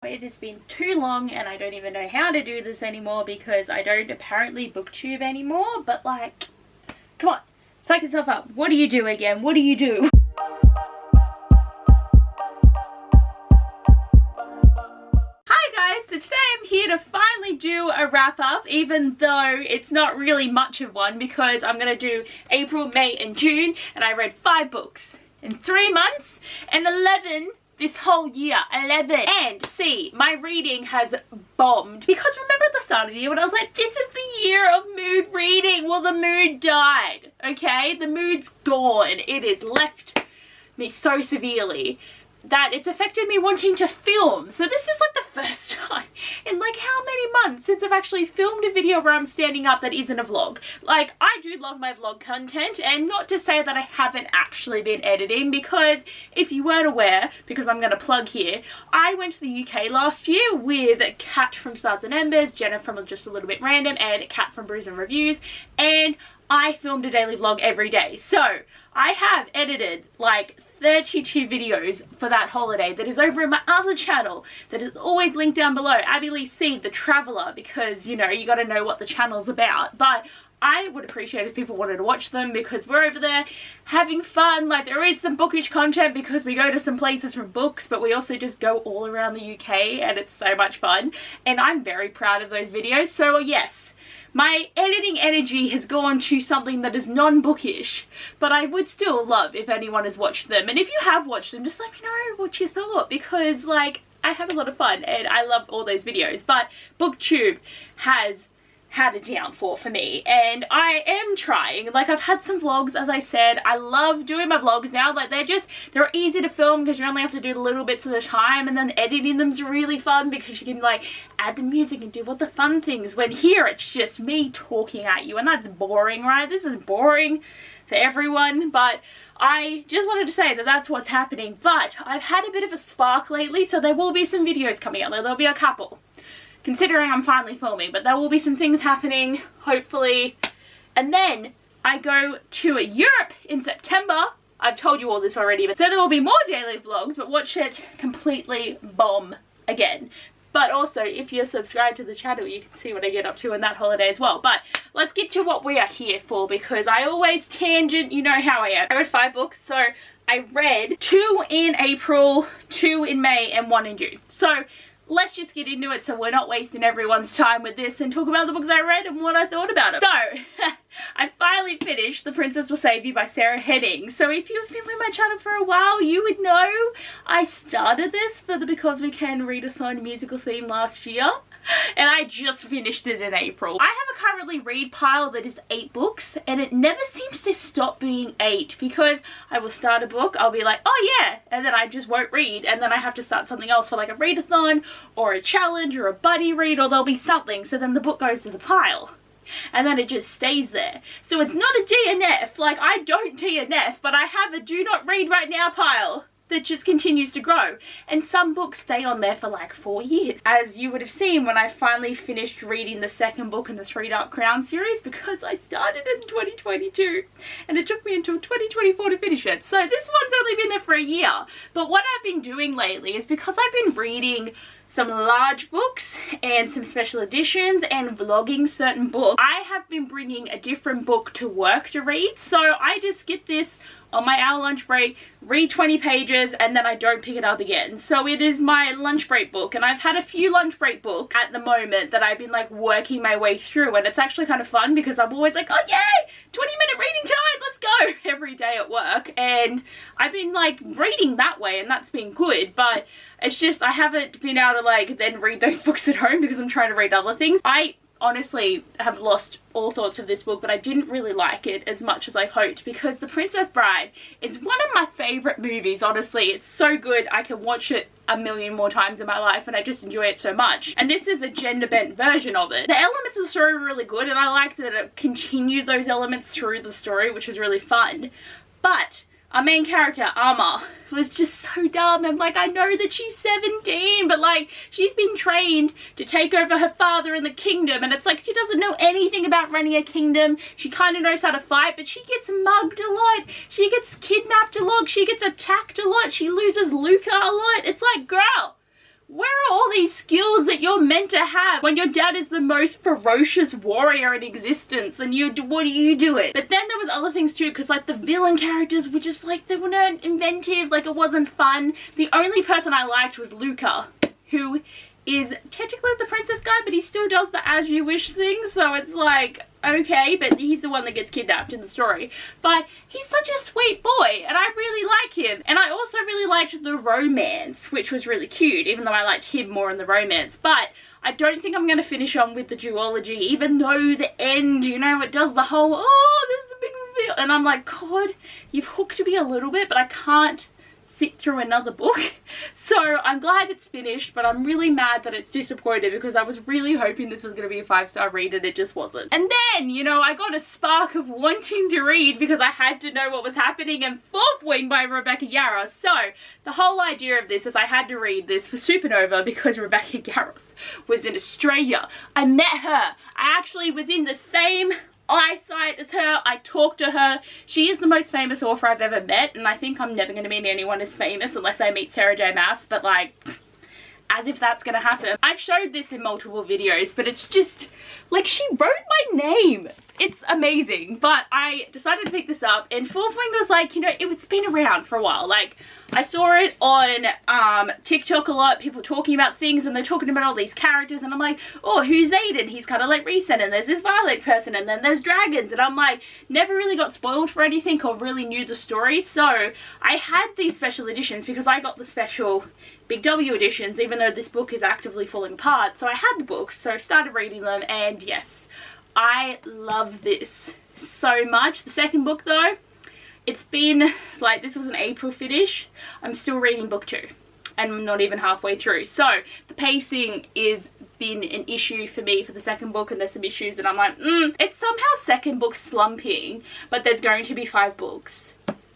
It has been too long and I don't even know how to do this anymore because I don't apparently booktube anymore, but like, come on, psych yourself up. What do you do again? What do you do? Hi guys, so today I'm here to finally do a wrap up, even though it's not really much of one because I'm going to do April, May and June, and I read 5 books in 3 months and 11 this whole year. 11. And see, my reading has bombed because remember at the start of the year when I was like, this is the year of mood reading? Well, the mood died, okay? The mood's gone. It has left me so severely that it's affected me wanting to film. So this is like the first time in like how many months since I've actually filmed a video where I'm standing up that isn't a vlog. Like, I do love my vlog content, and not to say that I haven't actually been editing, because if you weren't aware, because I'm going to plug here, I went to the UK last year with Kat from Stars and Embers, Jenna from Just a Little Bit Random, and Kat from Brews and Reviews, and I filmed a daily vlog every day. So I have edited like 32 videos for that holiday that is over in my other channel that is always linked down below, Abbeyleec the Traveller, because you know, you got to know what the channel's about. But I would appreciate if people wanted to watch them because we're over there having fun. Like, there is some bookish content because we go to some places for books, but we also just go all around the UK and it's so much fun, and I'm very proud of those videos. So yes, my editing energy has gone to something that is non-bookish, but I would still love if anyone has watched them. And if you have watched them, just let me know what you thought, because like, I have a lot of fun and I love all those videos. But booktube has had a downfall for me, and I am trying. Like, I've had some vlogs, as I said. I love doing my vlogs now. Like, they're easy to film because you only have to do little bits at a time, and then editing them's really fun because you can like add the music and do all the fun things, when here it's just me talking at you, and that's boring, right? This is boring for everyone. But I just wanted to say that that's what's happening. But I've had a bit of a spark lately, so there will be some videos coming out. There'll be a couple, considering I'm finally filming, but there will be some things happening, hopefully. And then I go to Europe in September. I've told you all this already, but so there will be more daily vlogs, but watch it completely bomb again. But also, if you're subscribed to the channel, you can see what I get up to in that holiday as well. But let's get to what we are here for, because I always tangent, you know how I am. I read 5 books, so I read 2 in April, 2 in May, and 1 in June. So let's just get into it so we're not wasting everyone's time with this, and talk about the books I read and what I thought about them. So, I finally finished The Princess Will Save You by Sarah Henning. So if you've been with my channel for a while, you would know I started this for the Because We Can Readathon musical theme last year, and I just finished it in April. I have a currently read pile that is 8 books, and it never seems to stop being 8, because I will start a book, I'll be like, oh yeah, and then I just won't read, and then I have to start something else for like a readathon or a challenge or a buddy read, or there'll be something, so then the book goes to the pile. And then it just stays there. So it's not a DNF, like I don't DNF, but I have a do not read right now pile that just continues to grow. And some books stay on there for like 4 years. As you would have seen when I finally finished reading the 2nd book in the 3 Dark Crown series, because I started in 2022 and it took me until 2024 to finish it. So this one's only been there for a year. But what I've been doing lately is, because I've been reading some large books and some special editions and vlogging certain books, I have been bringing a different book to work to read. So I just get this on my hour lunch break, read 20 pages, and then I don't pick it up again. So it is my lunch break book, and I've had a few lunch break books at the moment that I've been like working my way through, and it's actually kind of fun because I'm always like, oh yay, 20-minute reading time, let's go, every day at work. And I've been like reading that way, and that's been good, but it's just I haven't been able to like then read those books at home because I'm trying to read other things. I honestly have lost all thoughts of this book, but I didn't really like it as much as I hoped, because The Princess Bride is one of my favorite movies. Honestly, it's so good. I can watch it a million more times in my life, and I just enjoy it so much. And this is a gender bent version of it. The elements of the story were really good, and I liked that it continued those elements through the story, which was really fun. But our main character, Amma, was just so dumb. And like, I know that she's 17, but like, she's been trained to take over her father in the kingdom, and it's like, she doesn't know anything about running a kingdom. She kind of knows how to fight, but she gets mugged a lot, she gets kidnapped a lot, she gets attacked a lot, she loses Luca a lot. It's like, girl, where are all these skills that you're meant to have when your dad is the most ferocious warrior in existence and what are you doing? But then there was other things too, because like the villain characters were just like, they weren't inventive, like it wasn't fun. The only person I liked was Luca, who is technically the princess guy, but he still does the as you wish thing, so it's like, okay, but he's the one that gets kidnapped in the story. But he's such a sweet boy, and I really like him. And I also really liked the romance, which was really cute, even though I liked him more in the romance. But I don't think I'm going to finish on with the duology, even though the end, you know, it does the whole, oh, this is the big reveal. And I'm like, God, you've hooked me a little bit, but I can't sit through another book. So I'm glad it's finished, but I'm really mad that it's disappointed because I was really hoping this was going to be a 5-star read and it just wasn't. And then, you know, I got a spark of wanting to read because I had to know what was happening in Fourth Wing by Rebecca Yarros. So the whole idea of this is I had to read this for Supernova because Rebecca Yarros was in Australia. I met her. I actually was in the same eyesight as her. I talked to her. She is the most famous author I've ever met, and I think I'm never going to meet anyone as famous unless I meet Sarah J Maas, but like, as if that's going to happen. I've showed this in multiple videos, but it's just like, she wrote my name. It's amazing. But I decided to pick this up, and Fourth Wing was like, you know, it's been around for a while. Like, I saw it on TikTok a lot, people talking about things, and they're talking about all these characters, and I'm like, oh, who's Aiden? He's kind of like recent, and there's this Abbeyleec person, and then there's dragons, and I'm like, never really got spoiled for anything or really knew the story. So I had these special editions because I got the special Big W editions, even though this book is actively falling apart. So I had the books, so I started reading them, and yes, I love this so much. The second book though, it's been like, this was an April finish. I'm still reading book 2 and I'm not even halfway through. So the pacing is been an issue for me for the second book, and there's some issues that I'm like, it's somehow second book slumping, but there's going to be 5 books.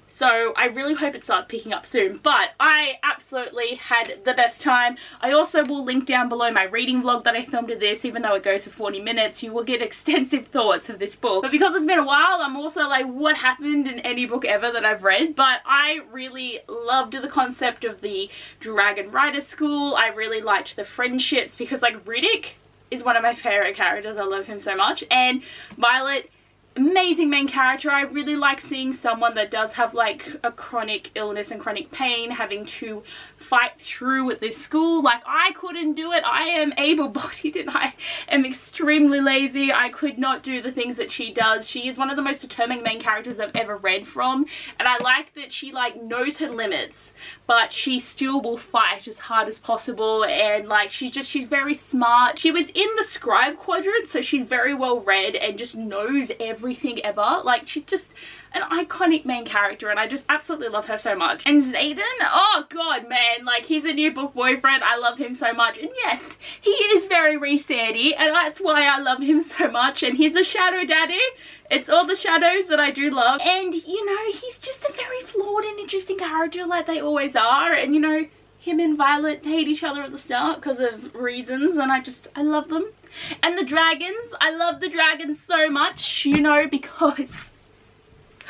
So I really hope it starts picking up soon. But I absolutely had the best time. I also will link down below my reading vlog that I filmed of this. Even though it goes for 40 minutes, you will get extensive thoughts of this book. But because it's been a while, I'm also like, what happened in any book ever that I've read? But I really loved the concept of the Dragon Rider School. I really liked the friendships because like Riddick is one of my favorite characters. I love him so much. And Violet, amazing main character. I really like seeing someone that does have like a chronic illness and chronic pain having to fight through with this school. Like, I couldn't do it. I am able-bodied and I am extremely lazy. I could not do the things that she does. She is one of the most determined main characters I've ever read from, and I like that she like knows her limits, but she still will fight as hard as possible. And like, she's very smart. She was in the scribe quadrant, so she's very well read and just knows everything ever. Like, she's just an iconic main character, and I just absolutely love her so much. And Xaden, oh god, man, like, he's a new book boyfriend. I love him so much, and yes, he is very re-sandy, and that's why I love him so much. And he's a shadow daddy. It's all the shadows that I do love, and you know, he's just a very flawed and interesting character like they always are. And you know, him and Violet hate each other at the start because of reasons, and I love them. And the dragons, I love the dragons so much, you know, because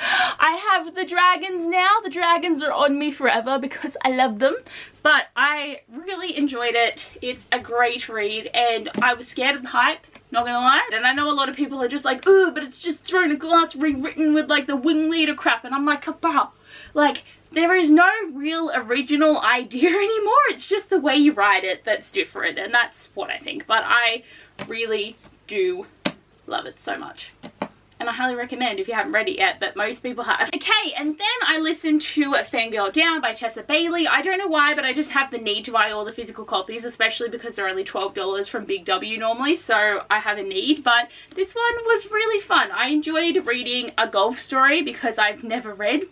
I have the dragons now. The dragons are on me forever because I love them. But I really enjoyed it. It's a great read, and I was scared of the hype, not gonna lie. And I know a lot of people are just like, ooh, but it's just Throne of Glass rewritten with like the wing leader crap, and I'm like, kabah. Like, there is no real original idea anymore. It's just the way you write it that's different, and that's what I think. But I really do love it so much, and I highly recommend if you haven't read it yet, but most people have. Okay, and then I listened to Fangirl Down by Abbeyleec. I don't know why, but I just have the need to buy all the physical copies, especially because they're only $12 from Big W normally, so I have a need. But this one was really fun. I enjoyed reading a golf story because I've never read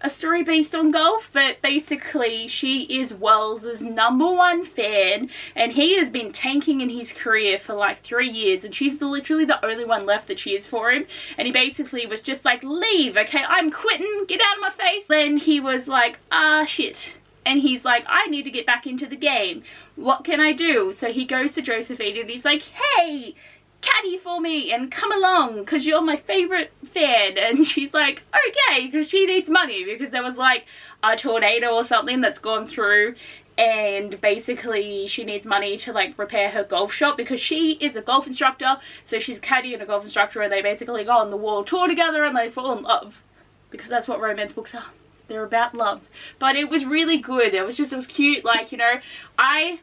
a story based on golf, but basically she is Wells's #1 fan, and he has been tanking in his career for like 3 years, and she's literally the only one left that cheers for him. And he basically was just like, leave, okay, I'm quitting, get out of my face. Then he was like, shit. And he's like, I need to get back into the game. What can I do? So he goes to Josephine and he's like, hey, caddy for me and come along because you're my favorite fan. And she's like, okay, because she needs money because there was like a tornado or something that's gone through and basically she needs money to like repair her golf shop because she is a golf instructor. So she's a caddy and a golf instructor, and they basically go on the world tour together and they fall in love, because that's what romance books are. They're about love. But it was really good. It was cute. Like, you know, I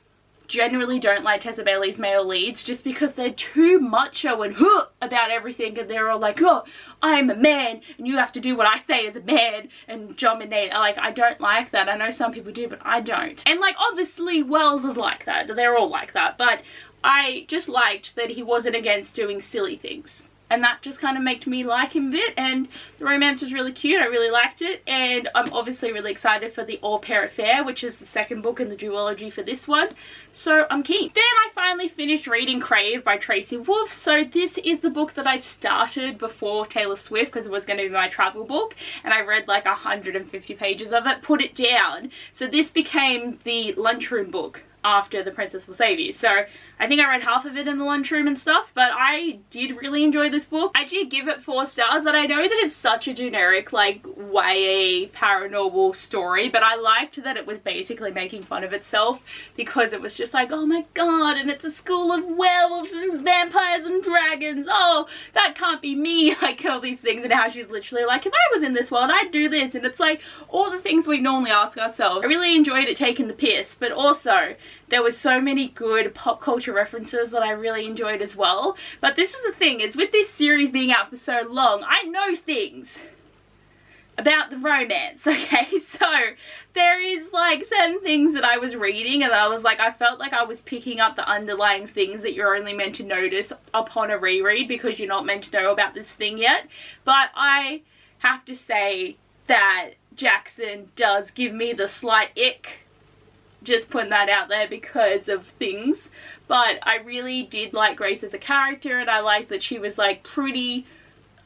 generally don't like Tessa Bailey's male leads just because they're too macho and about everything, and they're all like, oh, I'm a man and you have to do what I say as a man and dominate. Like, I don't like that. I know some people do, but I don't. And like, obviously Wells is like that. They're all like that. But I just liked that he wasn't against doing silly things. And that just kind of made me like him a bit, and the romance was really cute. I really liked it, and I'm obviously really excited for the Au Pair Affair, which is the second book in the duology for this one, so I'm keen. Then I finally finished reading Crave by Tracy Wolff. So this is the book that I started before Taylor Swift because it was going to be my travel book, and I read like 150 pages of it, put it down. So this became the lunchroom book after The Princess Will Save You. So I think I read half of it in the lunchroom and stuff, but I did really enjoy this book. I did give it 4 stars, and I know that it's such a generic like YA paranormal story, but I liked that it was basically making fun of itself, because it was just like, oh my god, and it's a school of werewolves and vampires and dragons, oh, that can't be me, like all these things, and how she's literally like, if I was in this world I'd do this, and it's like all the things we normally ask ourselves. I really enjoyed it taking the piss, but also there was so many good pop culture references that I really enjoyed as well. But this is the thing, is with this series being out for so long, I know things about the romance, okay? So there is like certain things that I was reading and I was like, I felt like I was picking up the underlying things that you're only meant to notice upon a reread because you're not meant to know about this thing yet. But I have to say that Jackson does give me the slight ick. Just putting that out there because of things. But I really did like Grace as a character, and I liked that she was like pretty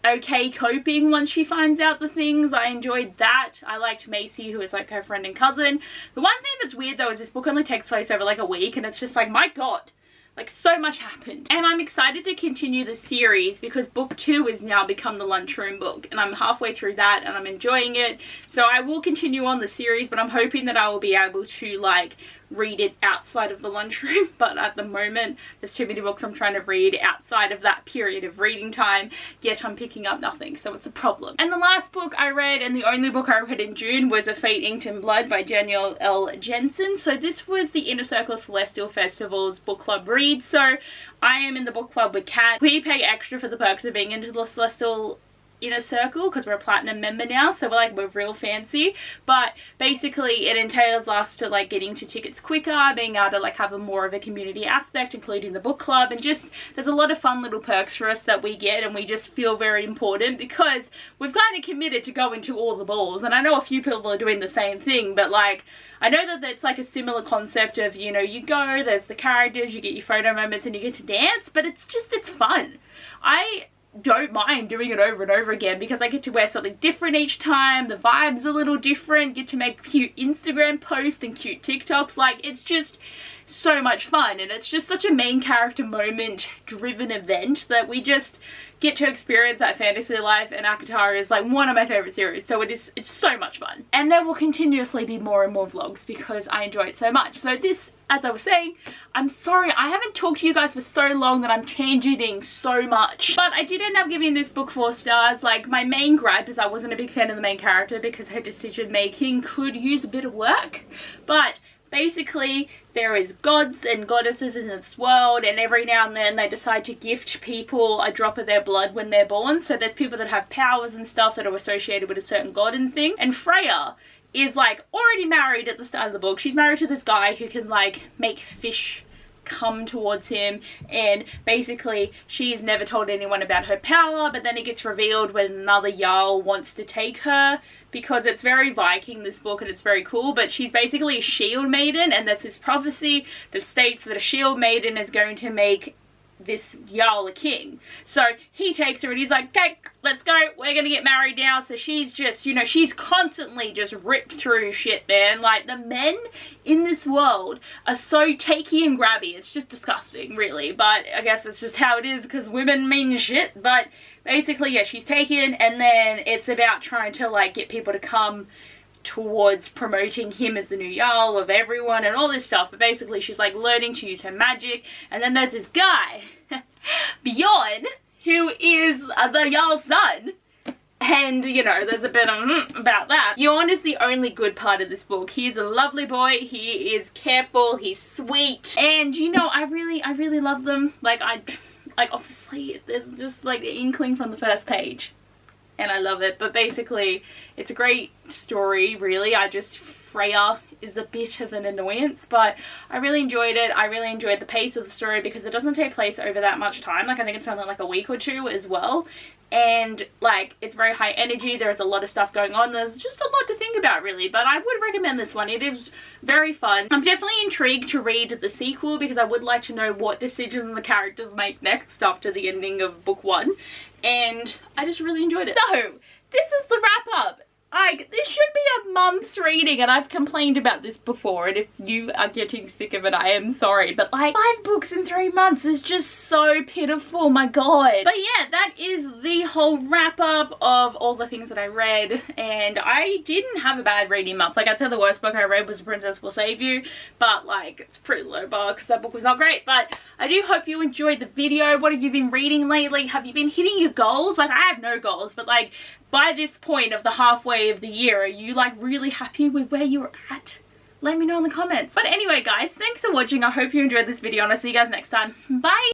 okay coping once she finds out the things. I enjoyed that. I liked Macy, who is like her friend and cousin. The one thing that's weird though is this book only takes place over like a week, and it's just like, my god, like so much happened. And I'm excited to continue the series because book 2 has now become the lunchroom book, and I'm halfway through that and I'm enjoying it. So I will continue on the series, but I'm hoping that I will be able to like read it outside of the lunchroom. But at the moment there's too many books I'm trying to read outside of that period of reading time, yet I'm picking up nothing, so it's a problem. And the last book I read, and the only book I read in June, was A Fate Inked in Blood by Danielle L. Jensen. So this was the Inner Circle Celestial Festival's book club read. So I am in the book club with Kat. We pay extra for the perks of being into the Celestial Inner Circle because we're a platinum member now, so we're real fancy. But basically it entails us to like getting to tickets quicker, being able to like have a more of a community aspect, including the book club, and just there's a lot of fun little perks for us that we get, and we just feel very important because we've kind of committed to going to all the balls. And I know a few people are doing the same thing, but like I know that it's like a similar concept of, you know, you go, there's the characters, you get your photo moments and you get to dance, but it's fun. I don't mind doing it over and over again because I get to wear something different each time, the vibe's a little different, get to make cute Instagram posts and cute TikToks. Like, it's just so much fun, and it's just such a main character moment driven event that we just get to experience that fantasy life, and ACOTAR is like one of my favorite series, so it's so much fun. And there will continuously be more and more vlogs because I enjoy it so much. So this, as I was saying, I'm sorry I haven't talked to you guys for so long that I'm tangenting so much, but I did end up giving this book 4 stars. Like, my main gripe is I wasn't a big fan of the main character because her decision making could use a bit of work. But basically there is gods and goddesses in this world, and every now and then they decide to gift people a drop of their blood when they're born. So there's people that have powers and stuff that are associated with a certain god and thing. And Freya is like already married at the start of the book. She's married to this guy who can like make fish come towards him, and basically she's never told anyone about her power, but then it gets revealed when another Jarl wants to take her, because it's very Viking, this book, and it's very cool. But she's basically a shield maiden, and there's this prophecy that states that a shield maiden is going to make this Jarl a king. So he takes her and he's like, okay, let's go, we're gonna get married now. So she's just, you know, she's constantly just ripped through shit, man. Like, the men in this world are so takey and grabby, it's just disgusting, really. But I guess it's just how it is because women mean shit. But basically, yeah, she's taken, and then it's about trying to like get people to come towards promoting him as the new Jarl of everyone and all this stuff. But basically she's like learning to use her magic, and then there's this guy Bjorn, who is the Jarl's son. And, you know, there's a bit of about that. Bjorn is the only good part of this book. He's a lovely boy. He is careful. He's sweet. And, you know, I really love them. Like, obviously, there's just, like, the inkling from the first page. And I love it. But basically, it's a great story, really. Freya is a bit of an annoyance, but I really enjoyed it. I really enjoyed the pace of the story because it doesn't take place over that much time. Like, I think it's only like a week or two as well. And like, it's very high energy. There's a lot of stuff going on. There's just a lot to think about, really, but I would recommend this one. It is very fun. I'm definitely intrigued to read the sequel because I would like to know what decisions the characters make next after the ending of book 1, and I just really enjoyed it. So this is the wrap up. Like, this should be a month's reading, and I've complained about this before, and if you are getting sick of it, I am sorry, but like, 5 books in 3 months is just so pitiful, my god. But yeah, that is the whole wrap up of all the things that I read, and I didn't have a bad reading month. Like, I'd say the worst book I read was The Princess Will Save You, but like, it's a pretty low bar because that book was not great. But I do hope you enjoyed the video. What have you been reading lately? Have you been hitting your goals? Like, I have no goals, but like, by this point of the halfway of the year, are you like really happy with where you're at? Let me know in the comments. But anyway guys, thanks for watching. I hope you enjoyed this video, and I'll see you guys next time. Bye!